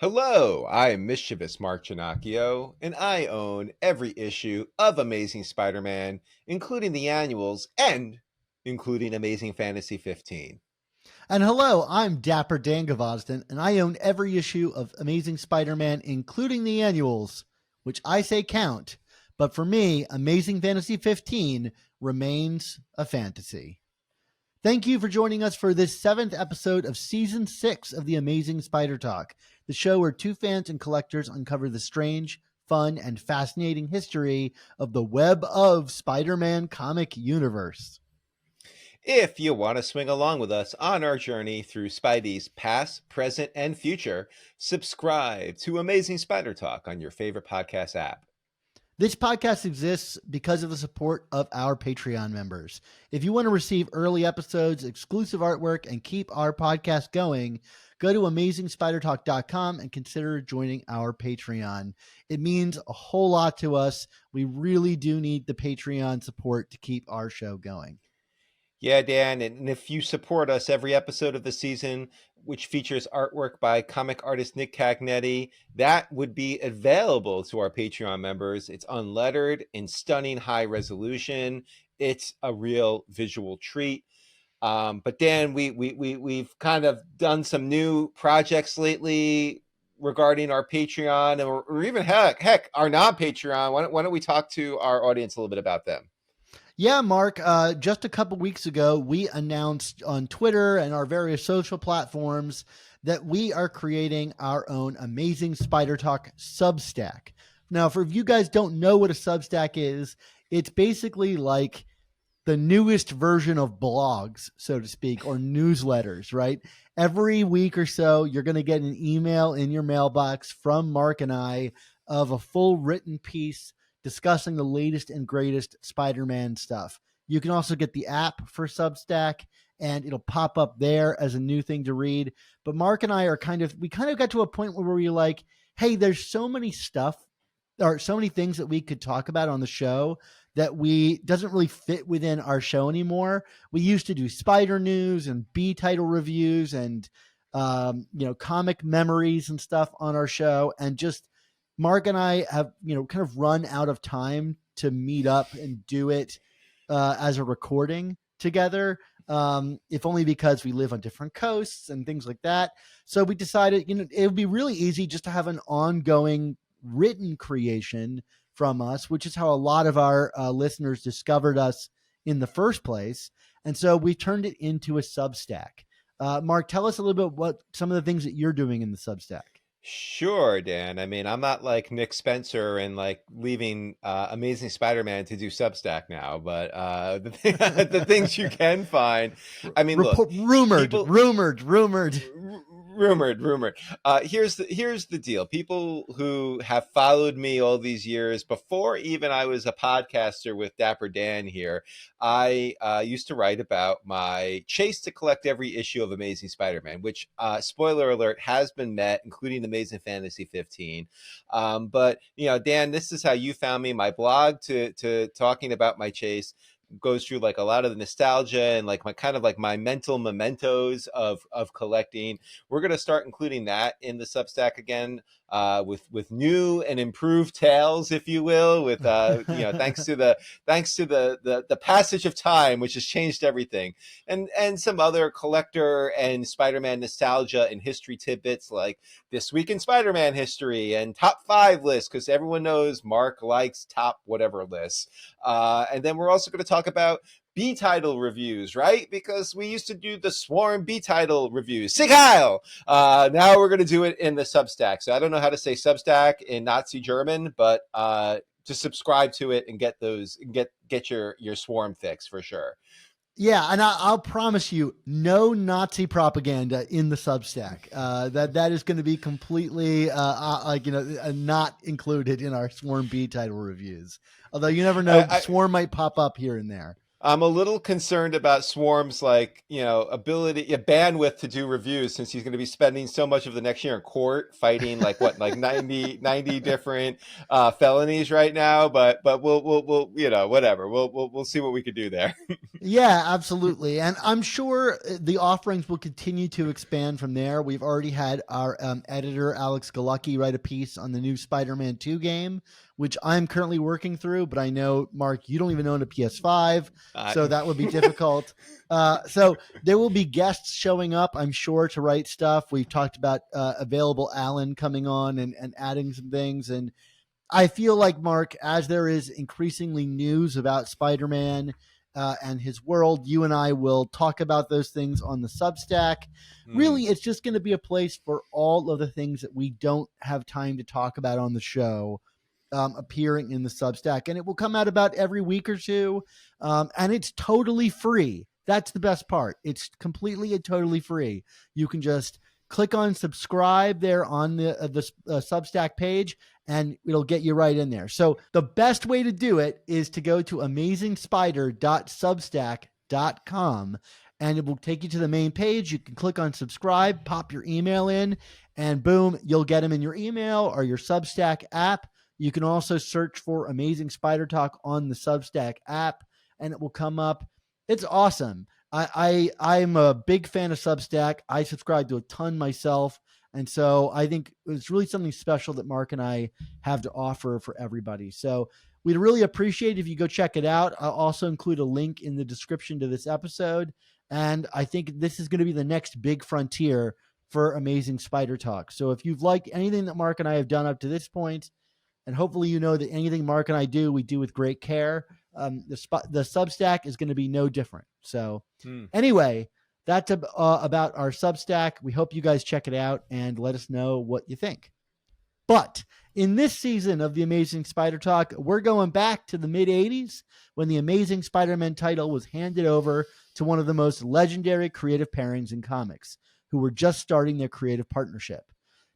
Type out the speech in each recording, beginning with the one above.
Hello, I'm mischievous Mark Ginocchio, and I own every issue of Amazing Spider-Man, including the annuals and including Amazing Fantasy 15. And hello, I'm Dapper Dan Gavosden, and I own every issue of Amazing Spider-Man, including the annuals, which I say count. But for me, Amazing Fantasy 15 remains a fantasy. Thank you for joining us for this 7th episode of Season 6 of the Amazing Spider Talk, the show where two fans and collectors uncover the strange, fun, and fascinating history of the web of Spider-Man comic universe. If you want to swing along with us on our journey through Spidey's past, present, and future, subscribe to Amazing Spider Talk on your favorite podcast app. This podcast exists because of the support of our Patreon members. If you want to receive early episodes, exclusive artwork, and keep our podcast going, go to amazingspidertalk.com and consider joining our Patreon. It means a whole lot to us. We really do need the Patreon support to keep our show going. Yeah, Dan, and if you support us every episode of the season, which features artwork by comic artist Nick Cagnetti, that would be available to our Patreon members. It's unlettered in stunning high resolution. It's a real visual treat. But Dan, we've kind of done some new projects lately regarding our Patreon, or even heck, our non-Patreon. Why don't we talk to our audience a little bit about them? Yeah, Mark, just a couple weeks ago, we announced on Twitter and our various social platforms that we are creating our own Amazing Spider Talk Substack. Now, for if you guys don't know what a Substack is, it's basically like the newest version of blogs, so to speak, or newsletters, right? Every week or so, you're going to get an email in your mailbox from Mark and I of a full written piece discussing the latest and greatest Spider-Man stuff. You can also get the app for Substack, and it'll pop up there as a new thing to read. But Mark and I we kind of got to a point where we're like, hey, there's so many stuff, or so many things that we could talk about on the show that doesn't really fit within our show anymore. We used to do spider news and B title reviews and comic memories and stuff on our show, and just Mark and I have, kind of run out of time to meet up and do it as a recording together, if only because we live on different coasts and things like that. So we decided, it would be really easy just to have an ongoing written creation from us, which is how a lot of our listeners discovered us in the first place. And so we turned it into a Substack. Mark, tell us a little bit what some of the things that you're doing in the Substack. Sure, Dan. I mean, I'm not like Nick Spencer and like leaving Amazing Spider-Man to do Substack now, but the things you can find. I mean, look, rumored. Here's the deal. People who have followed me all these years, before even I was a podcaster with Dapper Dan here, I used to write about my chase to collect every issue of Amazing Spider-Man, which, spoiler alert, has been met, including Amazing Fantasy 15. But, Dan, this is how you found me. My blog to talking about my chase goes through like a lot of the nostalgia and like my mental mementos of collecting. We're going to start including that in the Substack again, with new and improved tales, if you will, with thanks to the passage of time, which has changed everything, and some other collector and Spider-Man nostalgia and history tidbits like This Week in Spider-Man History and Top 5 lists, because everyone knows Mark likes top whatever lists. And then we're also going to talk about B title reviews, right? Because we used to do the Swarm B title reviews. Sig Heil! Now we're going to do it in the Substack. So I don't know how to say Substack in Nazi German, but just subscribe to it and get your Swarm fix for sure. Yeah, and I'll promise you, no Nazi propaganda in the Substack. That is going to be completely not included in our Swarm B title reviews. Although you never know, Swarm might pop up here and there. I'm a little concerned about Swarm's ability, bandwidth to do reviews, since he's going to be spending so much of the next year in court fighting like 90 different felonies right now. But we'll whatever. We'll see what we could do there. Yeah, absolutely. And I'm sure the offerings will continue to expand from there. We've already had our editor, Alex Galucki, write a piece on the new Spider-Man 2 game, which I'm currently working through. But I know, Mark, you don't even own a PS5, so that would be difficult. So there will be guests showing up, I'm sure, to write stuff. We've talked about available Alan coming on and adding some things. And I feel like, Mark, as there is increasingly news about Spider-Man and his world, you and I will talk about those things on the Substack. Really, it's just going to be a place for all of the things that we don't have time to talk about on the show appearing in the Substack. And it will come out about every week or two. And it's totally free. That's the best part. It's completely and totally free. You can just click on subscribe there on the Substack page, and it'll get you right in there. So the best way to do it is to go to amazingspider.substack.com, and it will take you to the main page. You can click on subscribe, pop your email in, and boom, you'll get them in your email or your Substack app. You can also search for Amazing Spider Talk on the Substack app, and it will come up. It's awesome. I'm a big fan of Substack. I subscribe to a ton myself. And so I think it's really something special that Mark and I have to offer for everybody. So we'd really appreciate it if you go check it out. I'll also include a link in the description to this episode. And I think this is going to be the next big frontier for Amazing Spider Talk. So if you've liked anything that Mark and I have done up to this point, and hopefully you know that anything Mark and I do, we do with great care, the Substack is going to be no different. So anyway, that's about our Substack. We hope you guys check it out and let us know what you think. But in this season of the Amazing Spider Talk, we're going back to the mid-'80s when the Amazing Spider-Man title was handed over to one of the most legendary creative pairings in comics, who were just starting their creative partnership.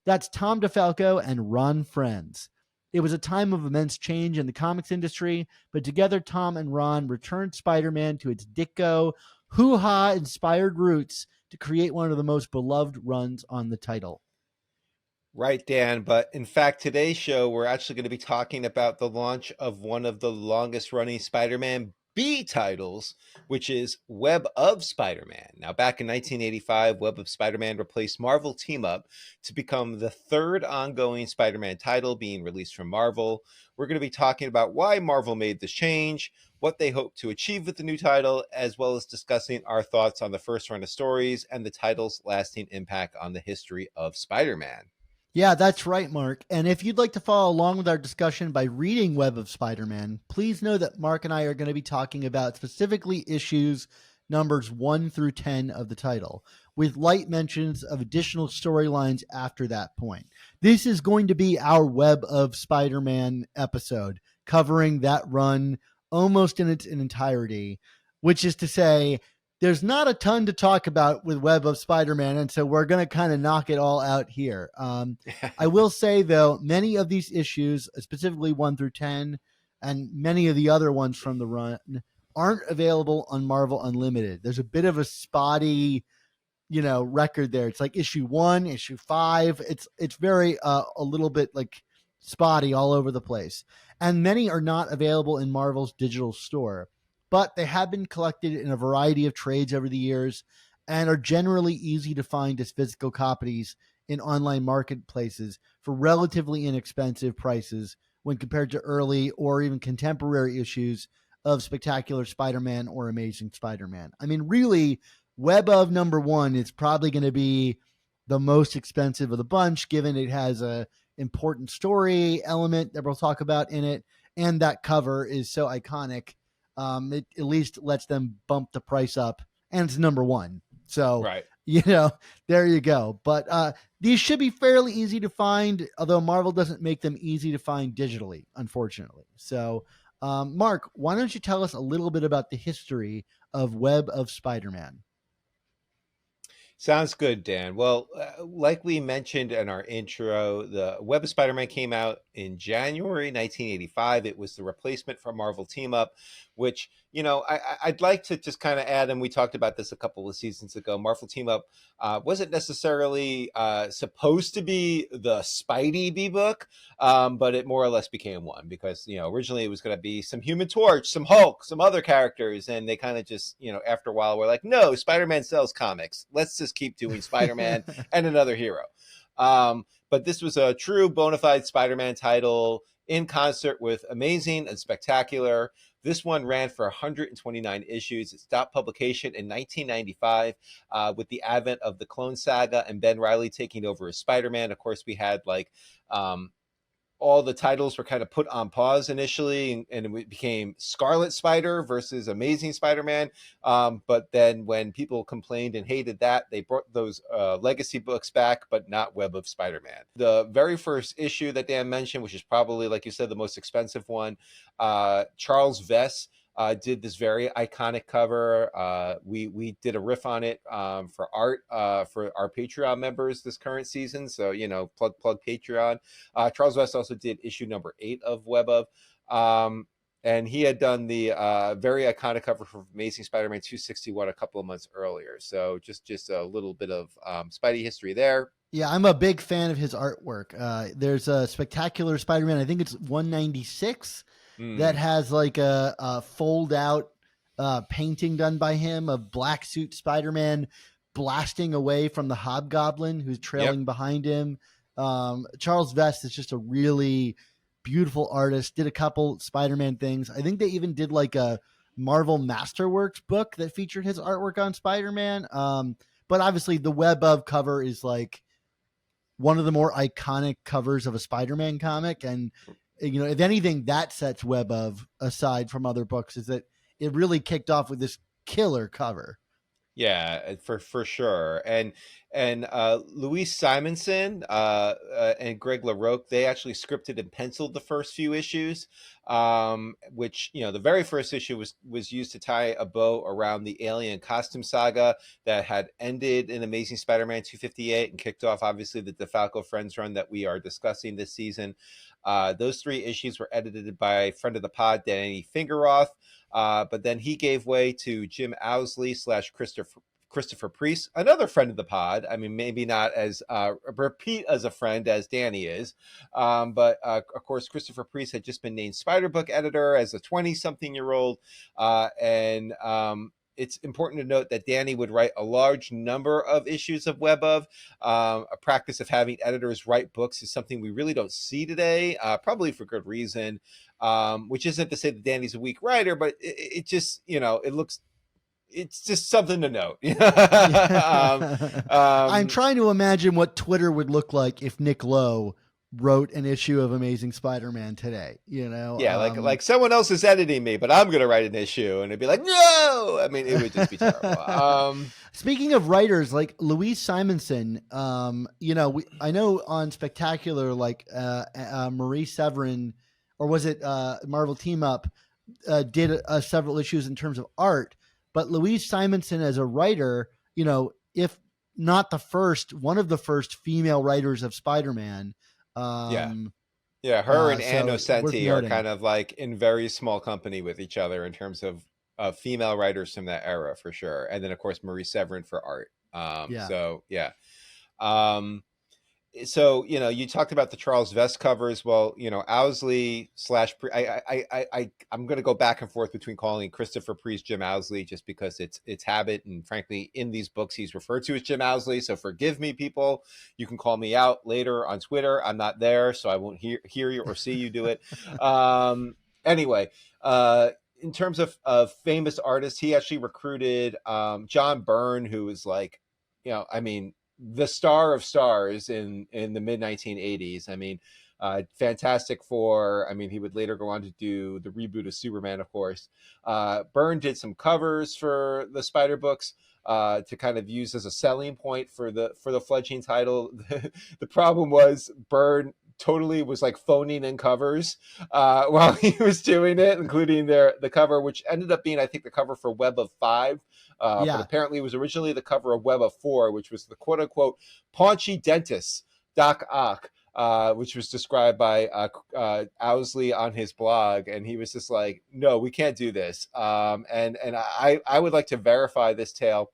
That's Tom DeFalco and Ron Frenz. It was a time of immense change in the comics industry, but together Tom and Ron returned Spider-Man to its Ditko, hoo-ha inspired roots to create one of the most beloved runs on the title. Right, Dan. But in fact, today's show, we're actually going to be talking about the launch of one of the longest running Spider-Man B titles, which is Web of Spider-Man. Now, back in 1985, Web of Spider-Man replaced Marvel Team Up to become the third ongoing Spider-Man title being released from Marvel. We're going to be talking about why Marvel made this change, what they hope to achieve with the new title, as well as discussing our thoughts on the first run of stories and the title's lasting impact on the history of Spider-Man. Yeah, that's right, Mark. And if you'd like to follow along with our discussion by reading Web of Spider-Man, please know that Mark and I are going to be talking about specifically issues numbers 1 through 10 of the title, with light mentions of additional storylines after that point. This is going to be our Web of Spider-Man episode, covering that run almost in its entirety, which is to say, there's not a ton to talk about with Web of Spider-Man, and so we're going to kind of knock it all out here. I will say, though, many of these issues, specifically 1 through 10, and many of the other ones from the run, aren't available on Marvel Unlimited. There's a bit of a spotty, record there. It's like issue 1, issue 5. It's very a little bit like spotty all over the place, and many are not available in Marvel's digital store. But they have been collected in a variety of trades over the years and are generally easy to find as physical copies in online marketplaces for relatively inexpensive prices when compared to early or even contemporary issues of Spectacular Spider-Man or Amazing Spider-Man. I mean, really, Web of number 1 is probably going to be the most expensive of the bunch, given it has a important story element that we'll talk about in it, and that cover is so iconic. It at least lets them bump the price up, and it's number 1. So, right. There you go. But these should be fairly easy to find, although Marvel doesn't make them easy to find digitally, unfortunately. So, Mark, why don't you tell us a little bit about the history of Web of Spider-Man? Sounds good, Dan. Well, like we mentioned in our intro, the Web of Spider-Man came out in January 1985. It was the replacement for Marvel Team Up, which, you know, I'd like to just kind of add, and we talked about this a couple of seasons ago. Marvel Team Up wasn't necessarily supposed to be the Spidey B book, but it more or less became one because, you know, originally it was going to be some Human Torch, some Hulk, some other characters, and they kind of just, you know, after a while were like, no, Spider-Man sells comics. Let's just keep doing Spider-Man and another hero. But this was a true bona fide Spider-Man title in concert with Amazing and Spectacular. This one ran for 129 issues. It stopped publication in 1995 with the advent of the Clone Saga and Ben Reilly taking over as Spider-Man. Of course, we had like all the titles were kind of put on pause initially, and it became Scarlet Spider versus Amazing Spider-Man. But then when people complained and hated that, they brought those legacy books back, but not Web of Spider-Man. The very first issue that Dan mentioned, which is probably, like you said, the most expensive one, Charles Vess did this very iconic cover. We did a riff on it for art for our Patreon members this current season. So, you know, plug Patreon. Charles Vess also did issue number 8 of Web of. And he had done the very iconic cover for Amazing Spider-Man 261 a couple of months earlier. So just a little bit of Spidey history there. Yeah, I'm a big fan of his artwork. There's a Spectacular Spider-Man, I think it's 196, that has like a fold out painting done by him of black suit Spider-Man blasting away from the Hobgoblin who's trailing behind him. Charles Vess is just a really beautiful artist, did a couple Spider-Man things. I think they even did like a Marvel Masterworks book that featured his artwork on Spider-Man. But obviously the Web of cover is like one of the more iconic covers of a Spider-Man comic. And, you know, if anything, that sets Web of aside from other books is that it really kicked off with this killer cover. Yeah, for sure. And Louise Simonson and Greg LaRocque, they actually scripted and penciled the first few issues, which, you know, the very first issue was used to tie a bow around the Alien costume saga that had ended in Amazing Spider-Man 258 and kicked off, obviously, the DeFalco Frenz run that we are discussing this season. Those 3 issues were edited by friend of the pod, Danny Fingeroth. But then he gave way to Jim Owsley / Christopher Priest, another friend of the pod. I mean, maybe not as repeat as a friend as Danny is. But of course, Christopher Priest had just been named Spider Book editor as a 20-something-year-old. And it's important to note that Danny would write a large number of issues of Web of. A practice of having editors write books is something we really don't see today, probably for good reason. Which isn't to say that Danny's a weak writer, but it just, you know, it's just something to note. I'm trying to imagine what Twitter would look like if Nick Lowe wrote an issue of Amazing Spider-Man today, you know? Yeah, like someone else is editing me, but I'm going to write an issue, and it'd be like, no! I mean, it would just be terrible. Speaking of writers, like Louise Simonson, you know, I know on Spectacular, like Marie Severin, or was it Marvel Team Up, did several issues in terms of art, but Louise Simonson as a writer, you know, if not the first, one of the first female writers of Spider-Man. Yeah, her and Ann Nocenti are kind of like in very small company with each other in terms of female writers from that era, for sure. And then, of course, Marie Severin for art. So, yeah. So, you know, you talked about the Charles Vess covers. Well, you know, Owsley / I'm going to go back and forth between calling Christopher Priest Jim Owsley just because it's habit. And frankly, in these books, he's referred to as Jim Owsley. So forgive me, people. You can call me out later on Twitter. I'm not there, so I won't hear you or see you do it. Anyway, in terms of famous artists, he actually recruited John Byrne, who was like, you know, I mean, the star of stars in the mid 1980s. I mean, Fantastic Four. I mean, he would later go on to do the reboot of Superman, of course. Byrne did some covers for the Spider books to kind of use as a selling point for the fledgling title. The problem was Byrne totally was like phoning in covers while he was doing it, including the cover, which ended up being, I think, the cover for Web of 5. But apparently it was originally the cover of Web of 4, which was the quote-unquote paunchy dentist, Doc Ock, which was described by Owsley on his blog, and he was just like, "No, we can't do this." And I would like to verify this tale.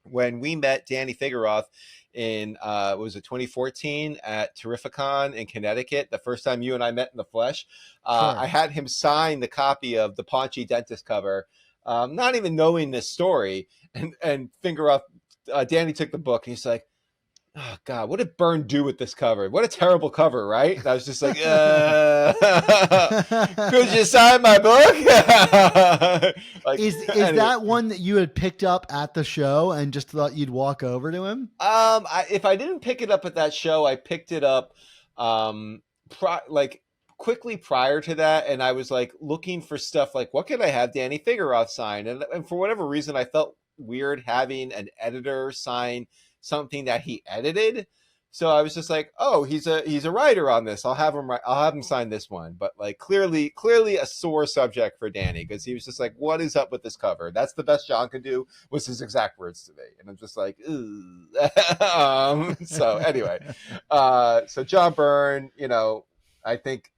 When we met Danny Figueroth in what was it 2014 at Terrificon in Connecticut, the first time you and I met in the flesh, Sure. I had him sign the copy of the Paunchy Dentist cover, not even knowing this story. And Figueroth, Danny took the book and he's like, "Oh God, what did Byrne do with this cover? What a terrible cover, right?" And I was just like, "Could you sign my book?" Like, is that one that you had picked up at the show and just thought you'd walk over to him? If I didn't pick it up at that show, I picked it up, like quickly prior to that, and I was like looking for stuff like what could I have Danny Figueroth sign, and for whatever reason, I felt weird having an editor sign something that he edited. So I was just like, "Oh, he's a writer on this. I'll have him sign this one." But like clearly a sore subject for Danny, because he was just like, "What is up with this cover? That's the best John could do," was his exact words to me, and I'm just like, so anyway, so John Byrne, I think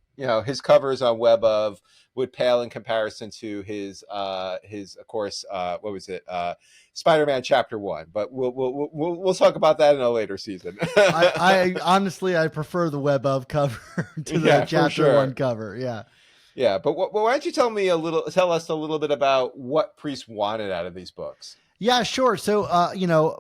his covers on Web of would pale in comparison to his of course, what was it, Spider-Man Chapter 1, but we'll talk about that in a later season. I honestly, I prefer the Web of cover to the Chapter 1 cover. Yeah, but why don't you tell us a little bit about what Priest wanted out of these books? Yeah, sure. So,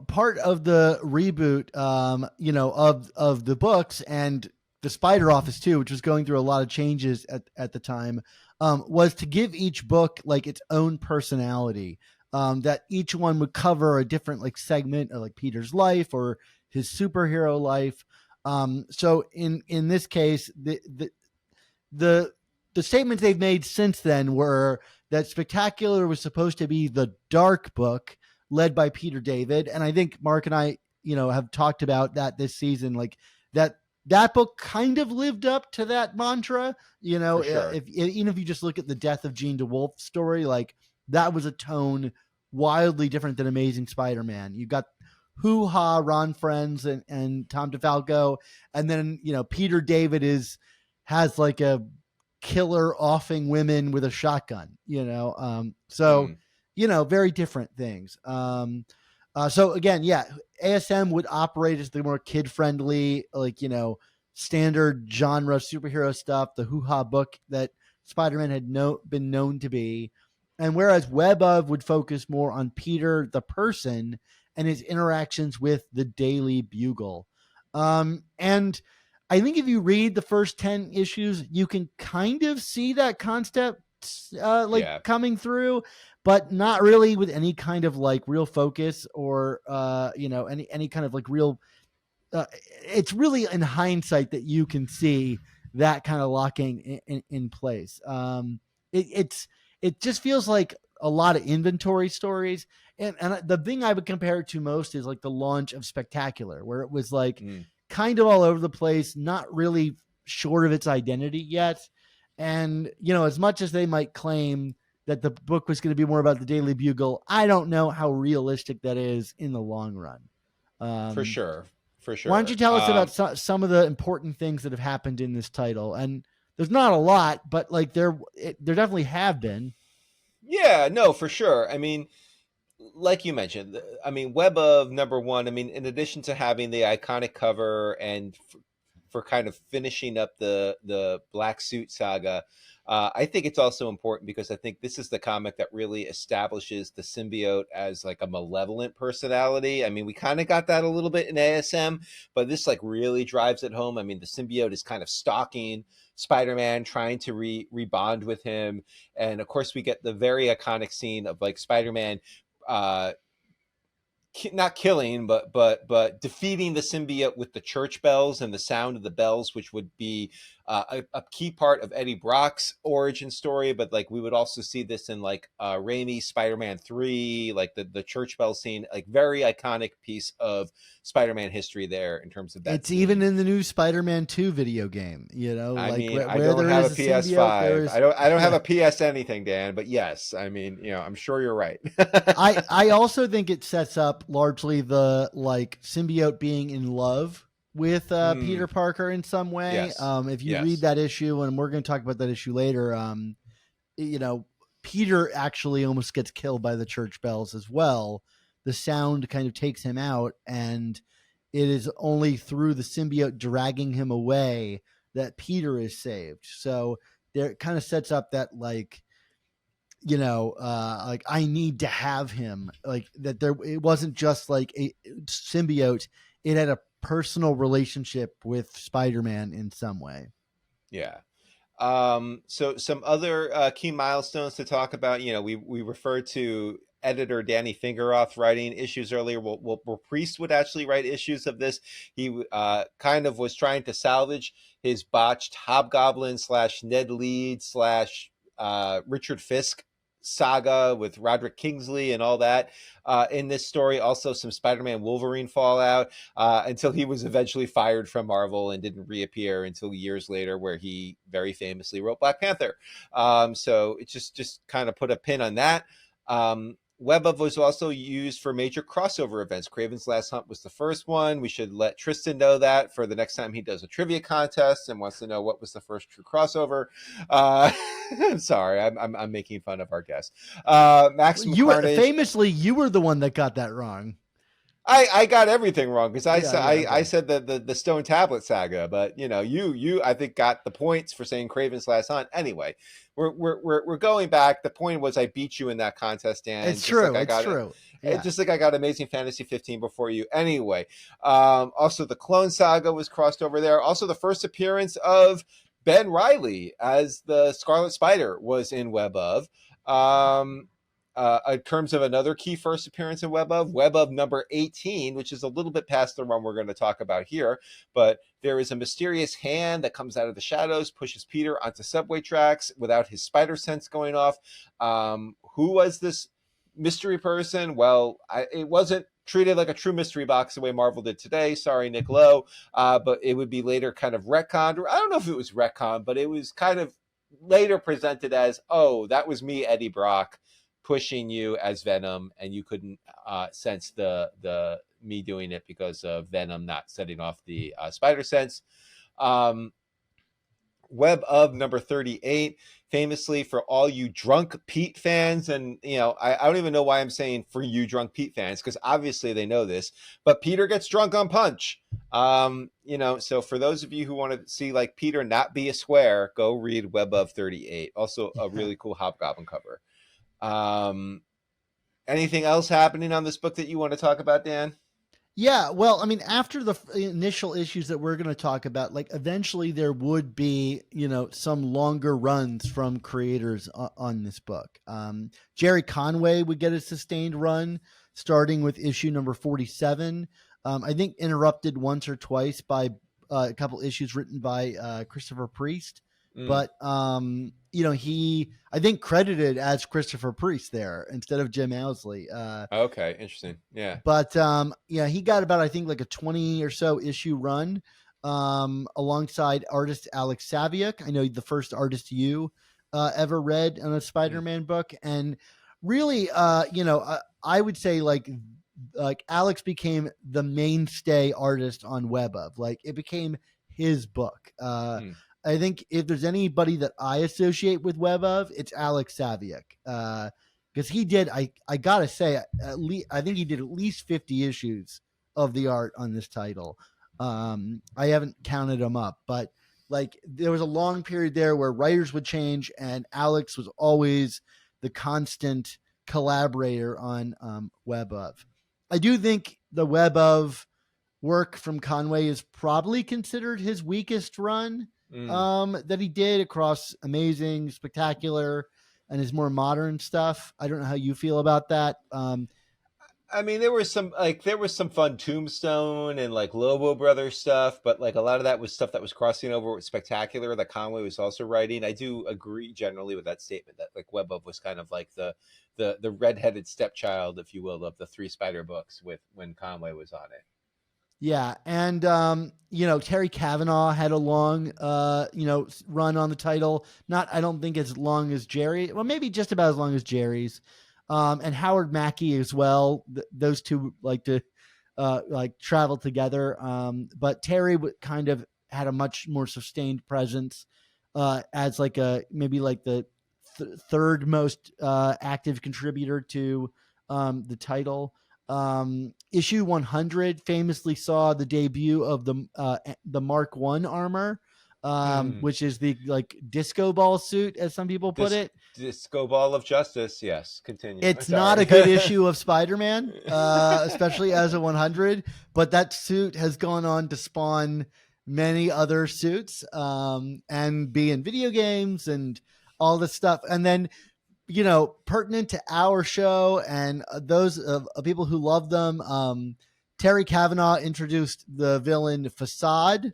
part of the reboot, of the books and the Spider Office too, which was going through a lot of changes at the time, was to give each book like its own personality. That each one would cover a different like segment of like Peter's life or his superhero life. So in this case, the statements they've made since then were that Spectacular was supposed to be the dark book led by Peter David, and I think Mark and I, have talked about that this season, like that book kind of lived up to that mantra. Sure. Even if you just look at the Death of Jean DeWolf story, like that was a tone wildly different than Amazing Spider-Man. You got hoo-ha Ron Frenz and Tom DeFalco, and then Peter David has like a killer offing women with a shotgun. Very different things. So again, ASM would operate as the more kid-friendly, like, standard genre superhero stuff, the hoo-ha book that Spider-Man had been known to be. And whereas Web of would focus more on Peter, the person, and his interactions with the Daily Bugle. And I think if you read the first 10 issues, you can kind of see that concept coming through, but not really with any kind of like real focus or any kind of like real it's really in hindsight that you can see that kind of locking in place. It just feels like a lot of inventory stories, and the thing I would compare it to most is like the launch of Spectacular, where it was like kind of all over the place, not really sure of its identity yet. And as much as they might claim that the book was going to be more about the Daily Bugle, I don't know how realistic that is in the long run. For sure. Why don't you tell us about some of the important things that have happened in this title? And there's not a lot, but like there definitely have been. Yeah, no, for sure. I mean, like you mentioned, Web of #1, in addition to having the iconic cover and for kind of finishing up the Black Suit saga, I think it's also important because I think this is the comic that really establishes the symbiote as like a malevolent personality. We kind of got that a little bit in ASM, but this like really drives it home. The symbiote is kind of stalking Spider-Man, trying to rebond with him. And of course we get the very iconic scene of like Spider-Man not killing, but defeating the symbiote with the church bells and the sound of the bells, which would be a key part of Eddie Brock's origin story. But like we would also see this in like Raimi's Spider-Man 3, like the church bell scene, like very iconic piece of Spider-Man history there in terms of that. It's scene. Even in the new Spider-Man 2 video game, I don't have a PS5. I don't have a PS anything, Dan, but yes, I'm sure you're right. I also think it sets up largely the like symbiote being in love with Peter Mm, Parker in some way. yes. If you read Yes. that issue, and we're going to talk about that issue later, you know, Peter actually almost gets killed by the church bells as well. The sound kind of takes him out, and it is only through the symbiote dragging him away that Peter is saved. So there it kind of sets up that like, like I need to have him, like that there it wasn't just like a symbiote, it had a personal relationship with Spider-Man in some way. Yeah. So some other key milestones to talk about. We referred to editor Danny Fingeroth writing issues earlier. Well, Priest would actually write issues of this. He kind of was trying to salvage his botched Hobgoblin slash Ned Leeds slash Richard Fisk saga with Roderick Kingsley and all that. In this story, also some Spider-Man Wolverine fallout, until he was eventually fired from Marvel and didn't reappear until years later, where he very famously wrote Black Panther. So it just kind of put a pin on that. Web of was also used for major crossover events. Craven's Last Hunt was the first one. We should let Tristan know that for the next time he does a trivia contest and wants to know what was the first true crossover. I'm sorry, I'm making fun of our guest. Maximum You were Carnage. famously, you were the one that got that wrong. I got everything wrong because I Yeah, said yeah, okay. I said the Stone Tablet saga, but you I think got the points for saying Craven's Last Hunt. Anyway, we're going back. The point was I beat you in that contest, Dan. It's true. It's true. Yeah. Just like I got Amazing Fantasy 15 before you. Anyway, also the Clone Saga was crossed over there. Also the first appearance of Ben Reilly as the Scarlet Spider was in Web of. In terms of another key first appearance in Web of number 18, which is a little bit past the run we're going to talk about here, but there is a mysterious hand that comes out of the shadows, pushes Peter onto subway tracks without his spider sense going off. Who was this mystery person? Well, it wasn't treated like a true mystery box the way Marvel did today. Sorry, Nick Lowe. But it would be later kind of retconned, or I don't know if it was retconned, but it was kind of later presented as, oh, that was me, Eddie Brock, pushing you as Venom, and you couldn't sense the me doing it because of Venom not setting off the spider sense. Web of number 38, famously for all you Drunk Pete fans, and I don't even know why I'm saying for you Drunk Pete fans, because obviously they know this, but Peter gets drunk on Punch. So for those of you who want to see like Peter not be a square, go read Web of 38. Also a really cool Hobgoblin cover. Anything else happening on this book that you want to talk about, Dan? Yeah, well, I mean, after the initial issues that we're going to talk about, like eventually there would be, some longer runs from creators on this book. Jerry Conway would get a sustained run starting with issue number 47. I think interrupted once or twice by a couple issues written by Christopher Priest. But he, I think, credited as Christopher Priest there instead of Jim Owsley. Okay, interesting. Yeah. But he got about, I think, like a 20 or so issue run alongside artist Alex Saviuk. I know the first artist you ever read on a Spider-Man book, and really, I would say like Alex became the mainstay artist on Web of, like it became his book. I think if there's anybody that I associate with Web of, it's Alex Saviuk. Because he did, I gotta say, at least I think he did at least 50 issues of the art on this title. I haven't counted them up, but like there was a long period there where writers would change, and Alex was always the constant collaborator on Web of. I do think the Web of work from Conway is probably considered his weakest run that he did across Amazing, Spectacular, and his more modern stuff. I don't know how you feel about that. I mean, there was some fun Tombstone and like Lobo Brothers stuff, but like a lot of that was stuff that was crossing over with Spectacular that Conway was also writing. I do agree generally with that statement that like Web of was kind of like the redheaded stepchild, if you will, of the three Spider books with when Conway was on it. Yeah, and Terry Cavanaugh had a long run on the title. Not, I don't think as long as Jerry. Well, maybe just about as long as Jerry's. And Howard Mackey as well. Those two like to like traveled together. But Terry kind of had a much more sustained presence as like a maybe like the third most active contributor to the title. Issue 100 famously saw the debut of the Mark One armor, Mm. which is the like disco ball suit, as some people put Disc, it. Disco Ball of Justice. Yes. Continue. It's not Sorry. a good issue of Spider-Man, especially as a 100, but that suit has gone on to spawn many other suits and be in video games and all this stuff. And then, pertinent to our show and those people who love them, Terry Kavanagh introduced the villain Facade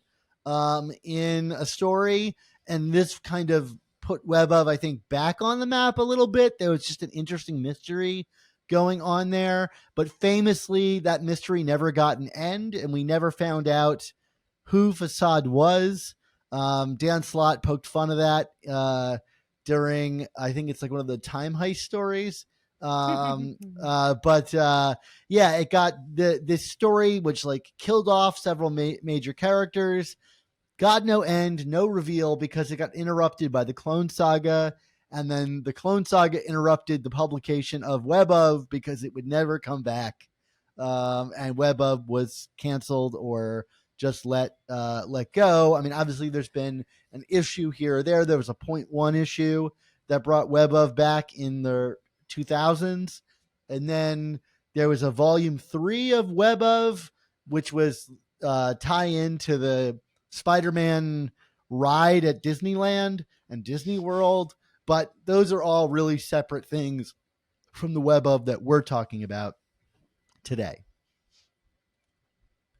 in a story, and this kind of put Web of, I think, back on the map a little bit. There was just an interesting mystery going on there, but famously that mystery never got an end, and we never found out who Facade was. Dan Slott poked fun of that during, I think it's like one of the Time Heist stories. But yeah, it got this story which like killed off several major characters, got no end, no reveal, because it got interrupted by the Clone Saga, and then the Clone Saga interrupted the publication of Web of because it would never come back, and Web of was canceled or just let go. I mean, obviously, there's been an issue here or there. There was a .1 issue that brought Web of back in the 2000s, and then there was a volume 3 of Web of, which was tie into the Spider-Man ride at Disneyland and Disney World, but those are all really separate things from the Web of that we're talking about today.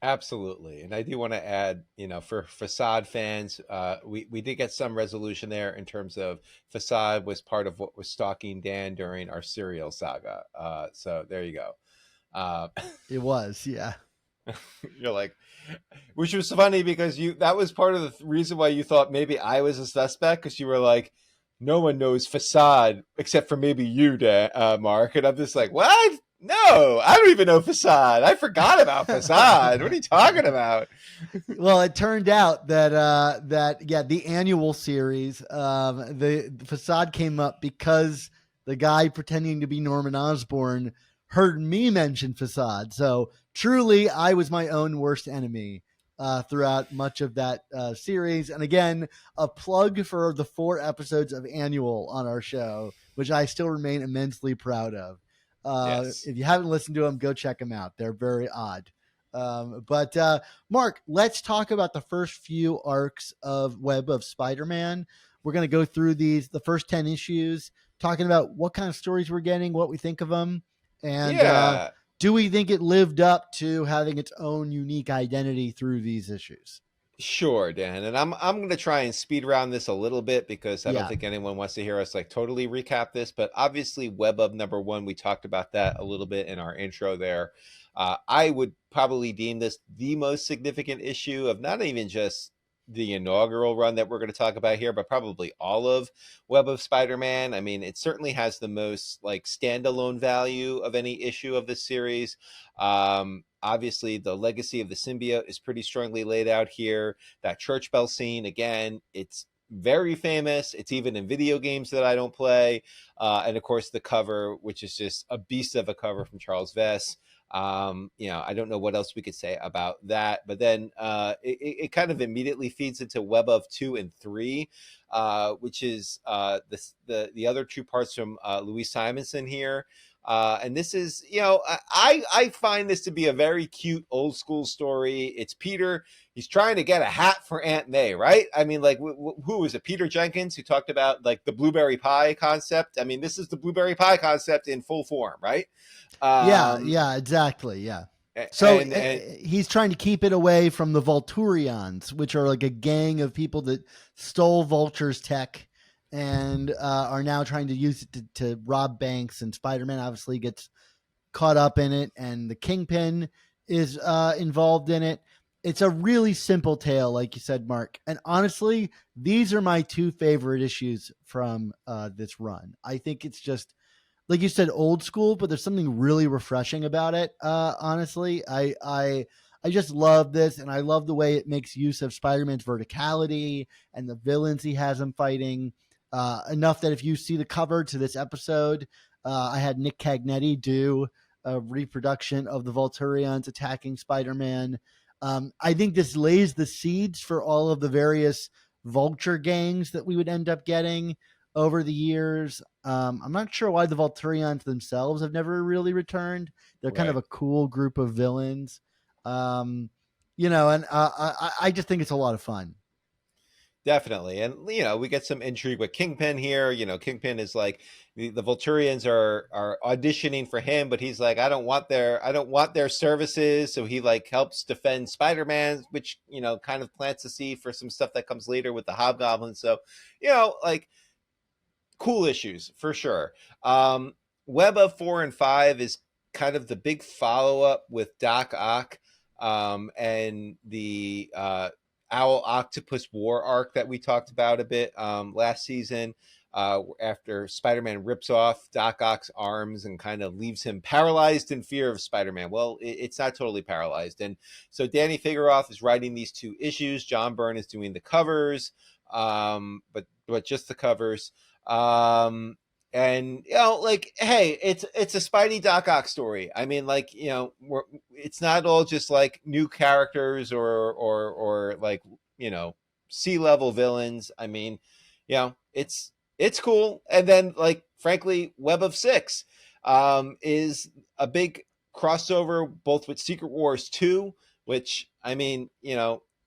Absolutely. And I do want to add, for Facade fans, we did get some resolution there in terms of Facade was part of what was stalking Dan during our serial saga. So there you go. It was, yeah. You're like, which was funny because that was part of the reason why you thought maybe I was a suspect, because you were like, no one knows Facade except for maybe you, Mark. And I'm just like, what? No, I don't even know Facade. I forgot about Facade. What are you talking about? Well, it turned out that the annual series, the Facade came up because the guy pretending to be Norman Osborn heard me mention Facade. So truly, I was my own worst enemy throughout much of that series. And again, a plug for the 4 episodes of Annual on our show, which I still remain immensely proud of. Yes. If you haven't listened to them, go check them out. They're very odd. But Mark, let's talk about the first few arcs of Web of Spider-Man. We're going to go through the first 10 issues, talking about what kind of stories we're getting, what we think of them, and do we think it lived up to having its own unique identity through these issues? Sure, Dan. And I'm going to try and speed around this a little bit because I don't think anyone wants to hear us like totally recap this. But obviously, Web of #1, we talked about that a little bit in our intro there. I would probably deem this the most significant issue of not even just the inaugural run that we're going to talk about here, but probably all of Web of Spider-Man. I mean, it certainly has the most like standalone value of any issue of this series. Obviously, the legacy of the symbiote is pretty strongly laid out here. That church bell scene, again, it's very famous. It's even in video games that I don't play. And of course, the cover, which is just a beast of a cover from Charles Vess. I don't know what else we could say about that, but then it kind of immediately feeds into Web of 2 and 3, which is the other 2 parts from Louise Simonson here. And this is, I find this to be a very cute old school story. It's Peter. He's trying to get a hat for Aunt May, right? I mean, like, who was it? Peter Jenkins, who talked about like the blueberry pie concept. I mean, this is the blueberry pie concept in full form, right? Yeah, exactly. Yeah. So he's trying to keep it away from the Volturions, which are like a gang of people that stole Vulture's tech and are now trying to use it to rob banks. And Spider-Man obviously gets caught up in it, and the Kingpin is involved in it. It's a really simple tale, like you said, Mark. And honestly, these are my 2 favorite issues from this run. I think it's just like you said, old school, but there's something really refreshing about it. Honestly, I just love this, and I love the way it makes use of Spider-Man's verticality and the villains he has him fighting. Enough that if you see the cover to this episode, I had Nick Cagnetti do a reproduction of the Volturians attacking Spider-Man. I think this lays the seeds for all of the various vulture gangs that we would end up getting over the years. I'm not sure why the Volturians themselves have never really returned. They're kind of Right. a cool group of villains. And I just think it's a lot of fun. Definitely. And we get some intrigue with Kingpin here. Kingpin is like the Volturians are auditioning for him, but he's like, I don't want their services. So he like helps defend Spider-Man, which, kind of plants the seed for some stuff that comes later with the Hobgoblin. So, like cool issues for sure. Web of 4 and 5 is kind of the big follow up with Doc Ock, and the Owl Octopus War arc that we talked about a bit last season. After Spider-Man rips off Doc Ock's arms and kind of leaves him paralyzed in fear of Spider-Man. Well, it's not totally paralyzed. And so Danny Figueroa is writing these 2 issues. John Byrne is doing the covers, but just the covers. And like, hey, it's a Spidey Doc Ock story. I mean, like, it's not all just like new characters or like, C-level villains. I mean, it's cool. And then, like, frankly, Web of 6 is a big crossover both with Secret Wars 2, which, I mean,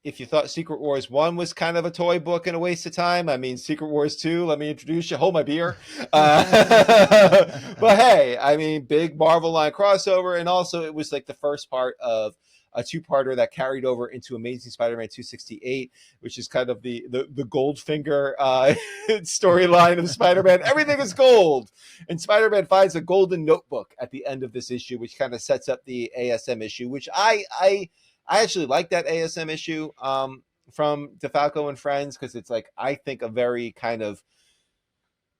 if you thought Secret Wars 1 was kind of a toy book and a waste of time, I mean, Secret Wars 2, let me introduce you. Hold my beer. But hey, I mean, big Marvel line crossover. And also, it was like the first part of a 2-parter that carried over into Amazing Spider-Man 268, which is kind of the Goldfinger storyline of Spider-Man. Everything is gold. And Spider-Man finds a golden notebook at the end of this issue, which kind of sets up the ASM issue, which I actually like that ASM issue from DeFalco and Frenz, because it's like, I think, a very kind of,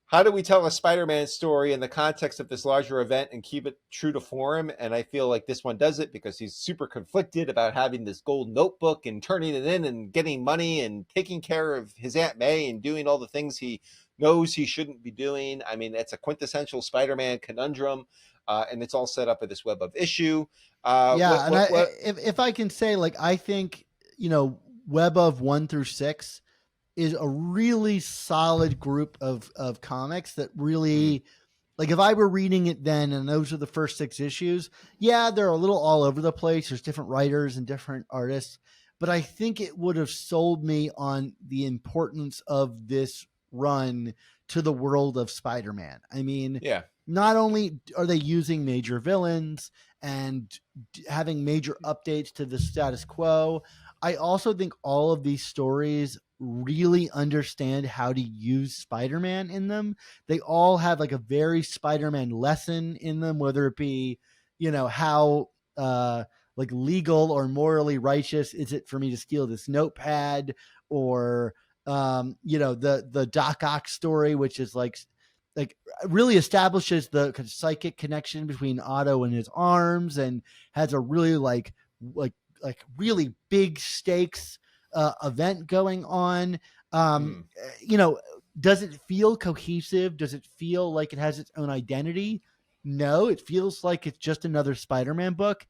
how do we tell a Spider-Man story in the context of this larger event and keep it true to form? And I feel like this one does it, because he's super conflicted about having this gold notebook and turning it in and getting money and taking care of his Aunt May and doing all the things he knows he shouldn't be doing. I mean, it's a quintessential Spider-Man conundrum, and it's all set up with this web of issue. Yeah, and What? if I can say, like, I think Web of 1 through 6 is a really solid group of comics that really, like, if I were reading it then and those are the first 6 issues, yeah, they're a little all over the place. There's different writers and different artists, but I think it would have sold me on the importance of this run to the world of Spider-Man. I mean, Yeah. not only are they using major villains and having major updates to the status quo, I also think all of these stories really understand how to use Spider-Man in them. They all have like a very Spider-Man lesson in them, whether it be, how like legal or morally righteous is it for me to steal this notepad, or the Doc Ock story, which is like really establishes the psychic connection between Otto and his arms, and has a really like really big stakes event going on. Mm. Does it feel cohesive? Does it feel like it has its own identity? No, it feels like it's just another Spider-Man book.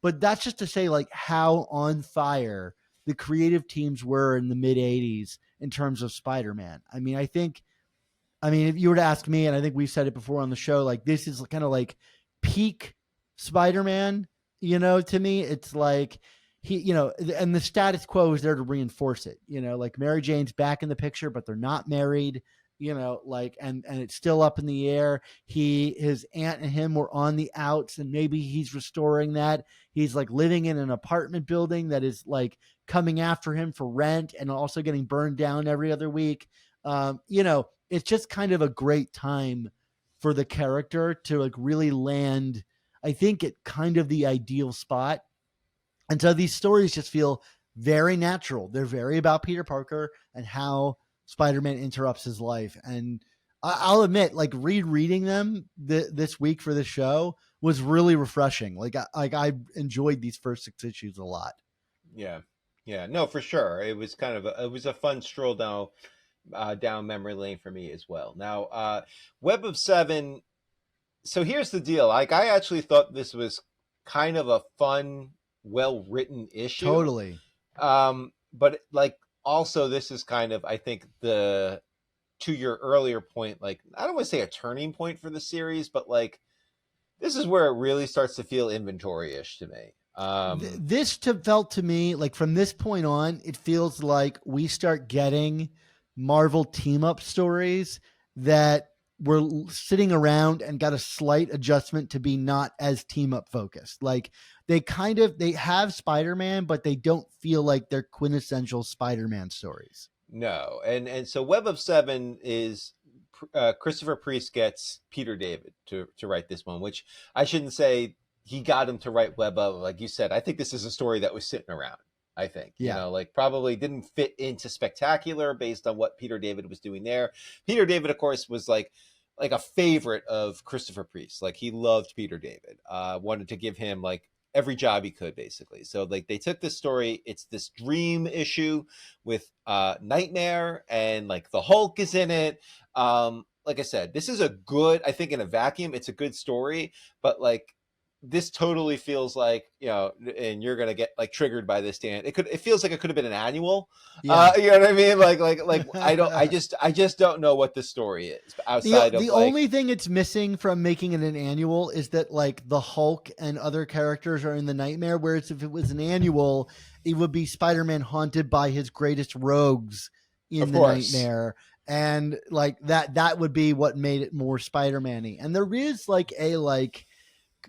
But that's just to say, like, how on fire the creative teams were in the mid 80s in terms of Spider-Man. If you were to ask me, and I think we've said it before on the show, like, this is kind of like peak Spider-Man, to me. It's like and the status quo is there to reinforce it, like Mary Jane's back in the picture, but they're not married, and it's still up in the air. His aunt and him were on the outs, and maybe he's restoring that. He's like living in an apartment building that is like coming after him for rent and also getting burned down every other week. It's just kind of a great time for the character to like really land, I think, at kind of the ideal spot. And so these stories just feel very natural. They're very about Peter Parker and how Spider-Man interrupts his life. And I'll admit, like rereading them this week for the show was really refreshing. I enjoyed these first 6 issues a lot. Yeah, yeah, no, for sure. It was it was a fun stroll down memory lane for me as well. Now, Web of Seven. So here's the deal. Like, I actually thought this was kind of a fun, well written issue. Totally. But like, also, this is kind of, I think, the to your earlier point, like, I don't want to say a turning point for the series, but like, this is where it really starts to feel inventory-ish to me. Felt to me like from this point on, it feels like we start getting Marvel team up stories that were sitting around and got a slight adjustment to be not as team up focused. Like they have Spider-Man, but they don't feel like they're quintessential Spider-Man stories. No, and so Web of Seven is Christopher Priest gets Peter David to write this one, which I shouldn't say he got him to write Web of. Like you said, I think this is a story that was sitting around. I think, Yeah. like, probably didn't fit into Spectacular based on what Peter David was doing there. Peter David, of course, was like a favorite of Christopher Priest. Like, he loved Peter David. Wanted to give him like every job he could, basically. So like, they took this story. It's this dream issue with Nightmare, and like the Hulk is in it. Like I said, this is a good, I think in a vacuum, it's a good story, but like, this totally feels like, and you're gonna get like triggered by this, Dan. It feels like it could have been an annual. Yeah. You know what I mean? Like I just don't know what the story is outside of the like, only thing it's missing from making it an annual is that like the Hulk and other characters are in the Nightmare. Whereas if it was an annual, it would be Spider-Man haunted by his greatest rogues in of the course. Nightmare. And like that would be what made it more Spider-Man-y. And there is like a